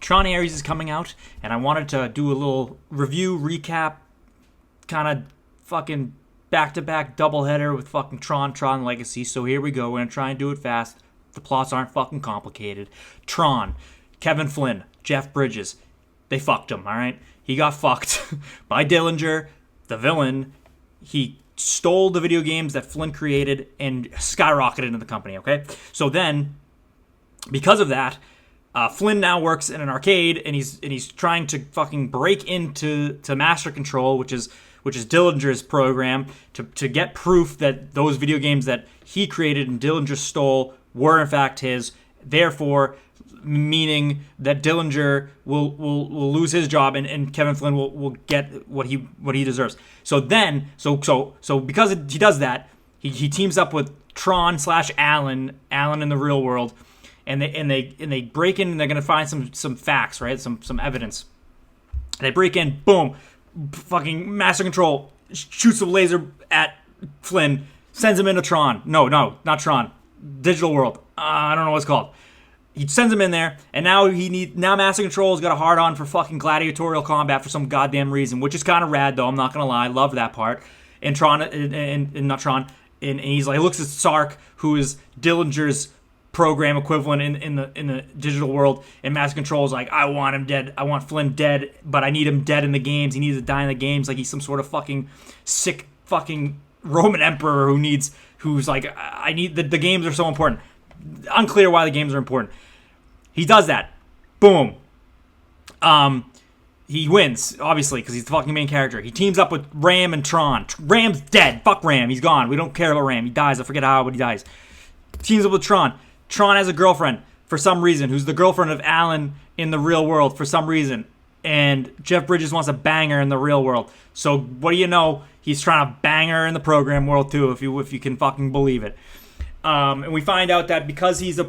Tron Ares is coming out, and I wanted to do a little review, recap, kind of fucking back-to-back doubleheader with fucking Tron Legacy. So here we go. We're going to try and do it fast. The plots aren't fucking complicated. Tron, Kevin Flynn, Jeff Bridges, they fucked him, all right? He got fucked by Dillinger, the villain. He stole the video games that Flynn created and skyrocketed into the company, okay? So then, because of that, Flynn now works in an arcade, and he's trying to fucking break into Master Control, which is Dillinger's program, to get proof that those video games that he created and Dillinger stole were in fact his. Therefore, meaning that Dillinger will lose his job and Kevin Flynn will get what he deserves. So because he does that, he teams up with Tron/Alan in the real world, and they break in, and they're gonna find some facts, right? Some evidence. They break in, boom, fucking Master Control shoots a laser at Flynn, sends him into Tron. No, not Tron. Digital world. I don't know what it's called. He sends him in there, and now Master Control's got a hard-on for fucking gladiatorial combat for some goddamn reason, which is kind of rad, though. I'm not gonna lie, I love that part. And Tron, and not Tron, and he's like, looks at Sark, who is Dillinger's program equivalent in the digital world, and Master Control's like, I want him dead. I want Flynn dead, but I need him dead in the games. He needs to die in the games, like he's some sort of fucking sick fucking Roman emperor who's like, I need the games are so important. Unclear why the games are important. He does that. Boom. He wins, obviously, because he's the fucking main character. He teams up with Ram and Tron. Ram's dead. Fuck Ram. He's gone. We don't care about Ram. He dies. I forget how, but he dies. Teams up with Tron. Tron has a girlfriend, for some reason, who's the girlfriend of Alan in the real world, for some reason. And Jeff Bridges wants to bang her in the real world. So, what do you know? He's trying to bang her in the program world, too, if you can fucking believe it. And we find out that because he's a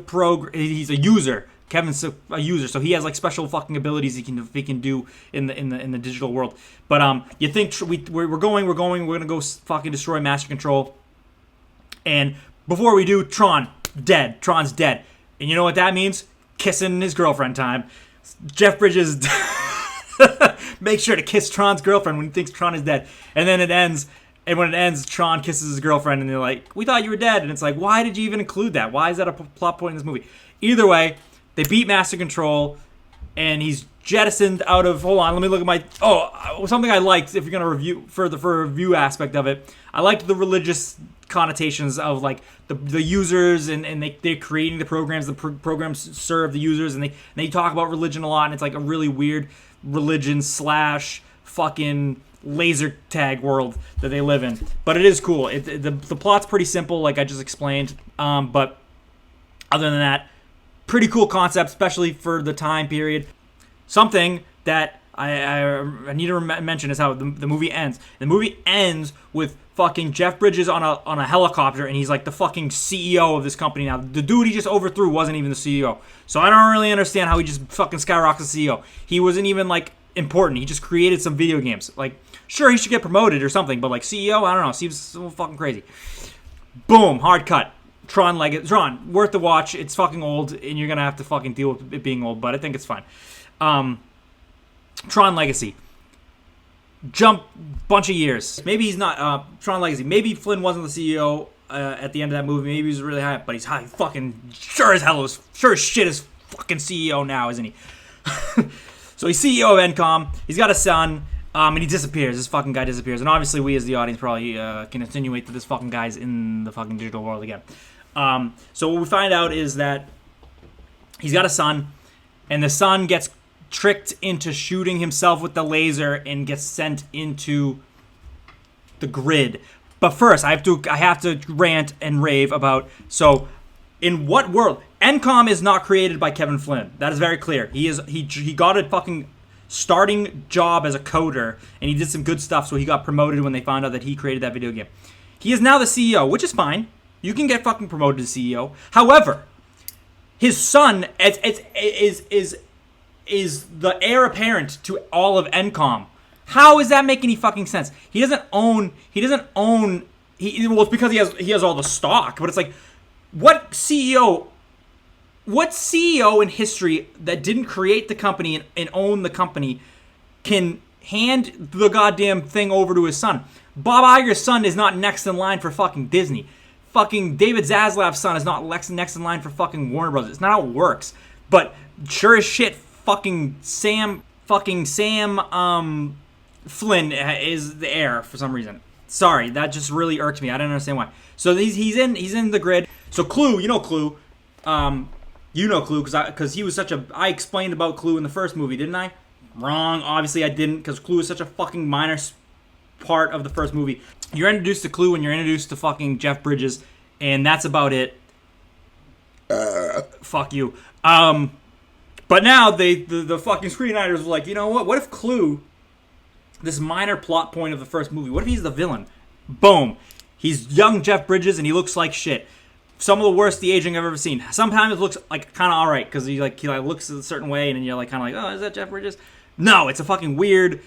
user, Kevin's a user, so he has like special fucking abilities he can do in the digital world. But you think we're gonna go fucking destroy Master Control, and before we do, Tron's dead, and you know what that means? Kissing his girlfriend time. Jeff Bridges makes sure to kiss Tron's girlfriend when he thinks Tron is dead, and then it ends. And when it ends, Tron kisses his girlfriend, and they're like, we thought you were dead. And it's like, why did you even include that? Why is that a plot point in this movie? Either way, they beat Master Control, and he's jettisoned out of... Hold on, let me look at my... something I liked, if you're going to review, for a review aspect of it, I liked the religious connotations of, like, the users, and they're creating the programs. The programs serve the users, and they talk about religion a lot, and it's, like, a really weird religion / fucking... laser tag world that they live in, but it is cool. The plot's pretty simple, like I just explained, but other than that, pretty cool concept, especially for the time period. Something that I need to mention is how the movie ends. The movie ends with fucking Jeff Bridges on a helicopter, and he's like the fucking CEO of this company now. The dude he just overthrew wasn't even the CEO, so I don't really understand how he just fucking skyrockets the CEO. He wasn't even like important. He just created some video games. Like, sure, he should get promoted or something, but like CEO, I don't know, seems so fucking crazy. Boom, hard cut. Tron, worth the watch. It's fucking old, and you're gonna have to fucking deal with it being old, but I think it's fine. Tron Legacy. Jump bunch of years. Maybe he's not Tron Legacy. Maybe Flynn wasn't the CEO at the end of that movie. Maybe he was really high up, but he's high. Fucking sure as shit is fucking CEO now, isn't he? So he's CEO of Encom. He's got a son, and he disappears. This fucking guy disappears. And obviously we as the audience probably can insinuate that this fucking guy's in the fucking digital world again. So what we find out is that he's got a son, and the son gets tricked into shooting himself with the laser and gets sent into the grid. But first, I have to rant and rave about, so in what world? Encom is not created by Kevin Flynn. That is very clear. He got a fucking starting job as a coder, and he did some good stuff, so he got promoted when they found out that he created that video game. He is now the CEO, which is fine. You can get fucking promoted to CEO. However, his son is the heir apparent to all of Encom. How does that make any fucking sense? He doesn't own. Well, it's because he has all the stock, but it's like, what CEO What CEO in history that didn't create the company and own the company can hand the goddamn thing over to his son? Bob Iger's son is not next in line for fucking Disney. Fucking David Zaslav's son is not next in line for fucking Warner Bros. It's not how it works. But sure as shit, fucking Sam Flynn is the heir for some reason. Sorry, that just really irked me. I didn't understand why. So he's in the grid. So Clue, Clue. Clue because he was such a. I explained about Clue in the first movie, didn't I? Wrong. Obviously, I didn't, because Clue is such a fucking minor part of the first movie. You're introduced to Clue and you're introduced to fucking Jeff Bridges, and that's about it. Fuck you. But now the fucking screenwriters were like, you know what? What if Clue, this minor plot point of the first movie, what if he's the villain? Boom. He's young Jeff Bridges and he looks like shit. Some of the worst de-aging I've ever seen. Sometimes it looks like kind of all right because he looks a certain way and then you're like kind of like, oh, is that Jeff Bridges? No, it's a fucking weird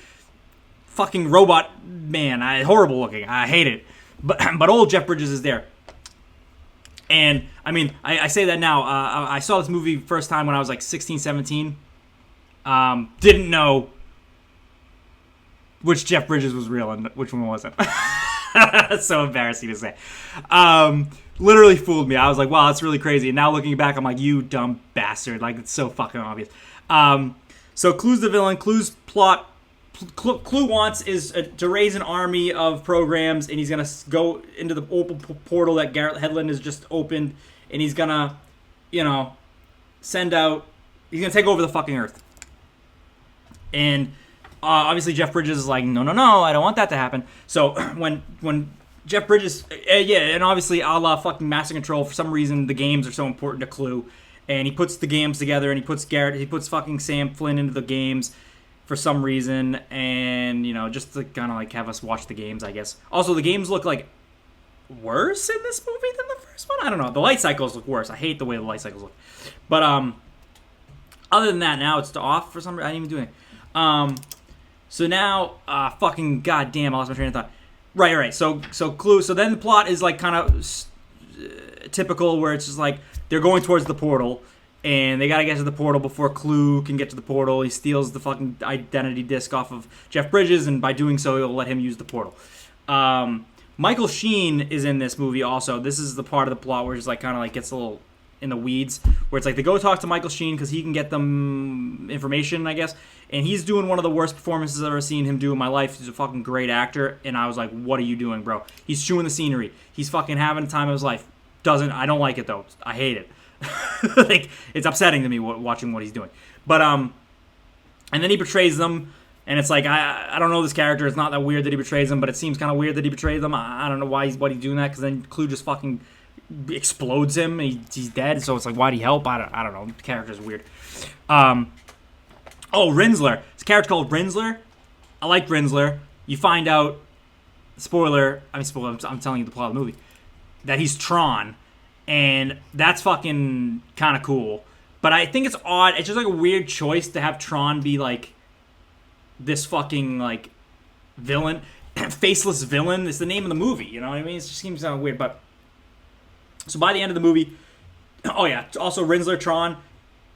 fucking robot man. Horrible looking. I hate it. But old Jeff Bridges is there. And I mean, I say that now. I saw this movie first time when I was like 16, 17. Didn't know which Jeff Bridges was real and which one wasn't. That's so embarrassing to say. Literally fooled me. I was like, wow, that's really crazy. And now looking back, I'm like, you dumb bastard. Like, it's so fucking obvious. So Clue's the villain. Clue's plot. Clue wants is to raise an army of programs, and he's going to go into the open portal that Garrett Hedlund has just opened, and he's going to, send out... He's going to take over the fucking Earth. And obviously Jeff Bridges is like, no, I don't want that to happen. So when Jeff Bridges... and obviously a la fucking Master Control, for some reason the games are so important to Clue, and he puts the games together, and he puts fucking Sam Flynn into the games for some reason, and just to kind of like have us watch the games, I guess. Also, the games look like worse in this movie than the first one. I don't know. The light cycles look worse. I hate the way the light cycles look. But other than that, now it's off for some reason. I didn't even do anything. So now, fucking goddamn, I lost my train of thought. Right. So Clue. So then the plot is like kind of typical, where it's just like they're going towards the portal. And they gotta get to the portal before Clue can get to the portal. He steals the fucking identity disc off of Jeff Bridges, and by doing so, he'll let him use the portal. Michael Sheen is in this movie also. This is the part of the plot where it's like kind of like gets a little in the weeds, where it's like they go talk to Michael Sheen because he can get them information, I guess. And he's doing one of the worst performances I've ever seen him do in my life. He's a fucking great actor, and I was like, what are you doing, bro? He's chewing the scenery. He's fucking having the time of his life. I don't like it, though. I hate it. Like, it's upsetting to me watching what he's doing. But and then he betrays them, and it's like I don't know this character. It's not that weird that he betrays them, but it seems kind of weird that he betrays them. I don't know why he's doing that, because then Clue just fucking explodes him and he's dead. So it's like, why'd he help? I don't know. The character's weird. Rinzler. This character called Rinzler. I like Rinzler. You find out, spoiler. I'm telling you the plot of the movie, that he's Tron. And that's fucking kind of cool. But I think it's odd. It's just like a weird choice to have Tron be like this fucking like villain, faceless villain. It's the name of the movie, you know what I mean? It just seems kind of weird. But so by the end of the movie, also Rinzler Tron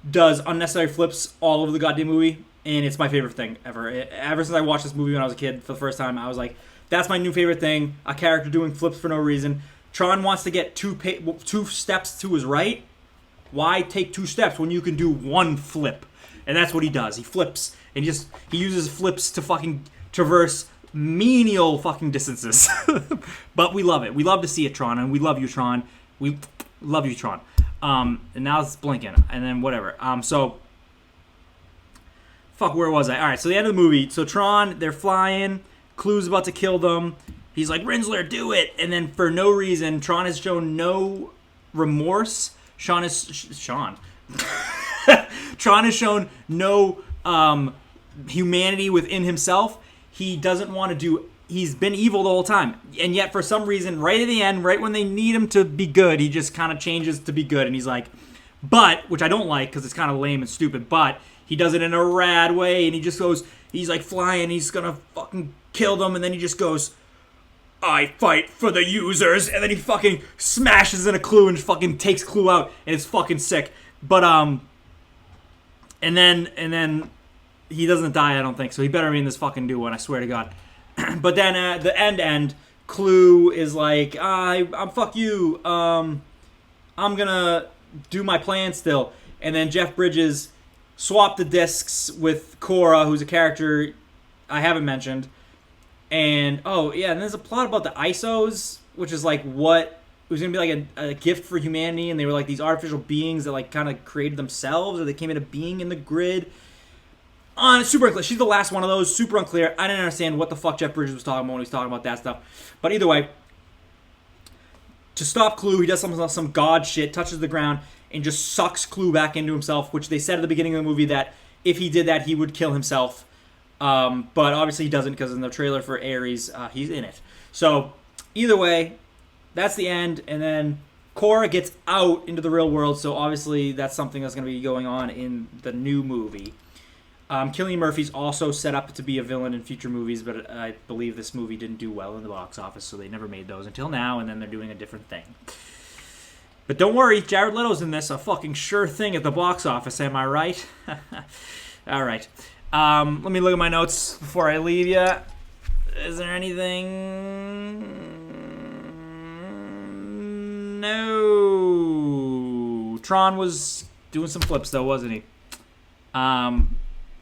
does unnecessary flips all over the goddamn movie, and it's my favorite thing ever. Ever since I watched this movie when I was a kid for the first time, I was like, that's my new favorite thing. A character doing flips for no reason. Tron wants to get two steps to his right. Why take 2 steps when you can do 1 flip? And that's what he does. He flips, and he uses flips to fucking traverse menial fucking distances. But we love it. We love to see it, Tron, and we love you, Tron. We love you, Tron. And now it's blinking, and then whatever. Where was I? All right, so the end of the movie. So Tron, they're flying. Clue's about to kill them. He's like, Rinzler, do it! And then for no reason, Tron has shown no remorse. Tron has shown no humanity within himself. He doesn't want to do... He's been evil the whole time. And yet, for some reason, right at the end, right when they need him to be good, he just kind of changes to be good. And he's like, which I don't like because it's kind of lame and stupid, but he does it in a rad way. And he just goes, he's like flying, he's going to fucking kill them. And then he just goes... I fight for the users, and then he fucking smashes in a Clue and fucking takes Clue out, and it's fucking sick. But and then he doesn't die, I don't think. So he better be in this fucking new one, I swear to God. But then at the end, Clue is like, I'm fuck you. I'm gonna do my plan still. And then Jeff Bridges swapped the discs with Cora, who's a character I haven't mentioned. And and there's a plot about the ISOs, which is like what it was gonna be like a gift for humanity, and they were like these artificial beings that like kind of created themselves, or they came into being in the grid. Super unclear. She's the last one of those. Super unclear. I didn't understand what the fuck Jeff Bridges was talking about when he was talking about that stuff. But either way, to stop Clue, he does some god shit, touches the ground, and just sucks Clue back into himself, which they said at the beginning of the movie that if he did that, he would kill himself. But obviously he doesn't, because in the trailer for Ares, he's in it. So either way, that's the end. And then Cora gets out into the real world, so obviously that's something that's going to be going on in the new movie. Cillian Murphy's also set up to be a villain in future movies, but I believe this movie didn't do well in the box office, so they never made those until now, and then they're doing a different thing. But don't worry, Jared Leto's in this, a fucking sure thing at the box office, am I right? All right. Let me look at my notes before I leave you. Is there anything? No. Tron was doing some flips, though, wasn't he?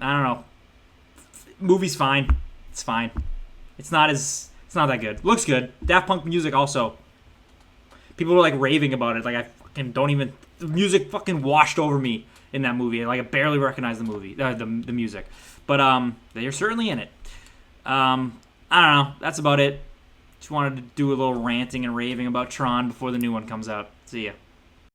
I don't know. Movie's fine. It's fine. It's not that good. Looks good. Daft Punk music also. People were like raving about it. Like I fucking don't even. The music fucking washed over me in that movie. Like I barely recognized the movie, the music. But they're certainly in it. I don't know. That's about it. Just wanted to do a little ranting and raving about Tron before the new one comes out. See ya.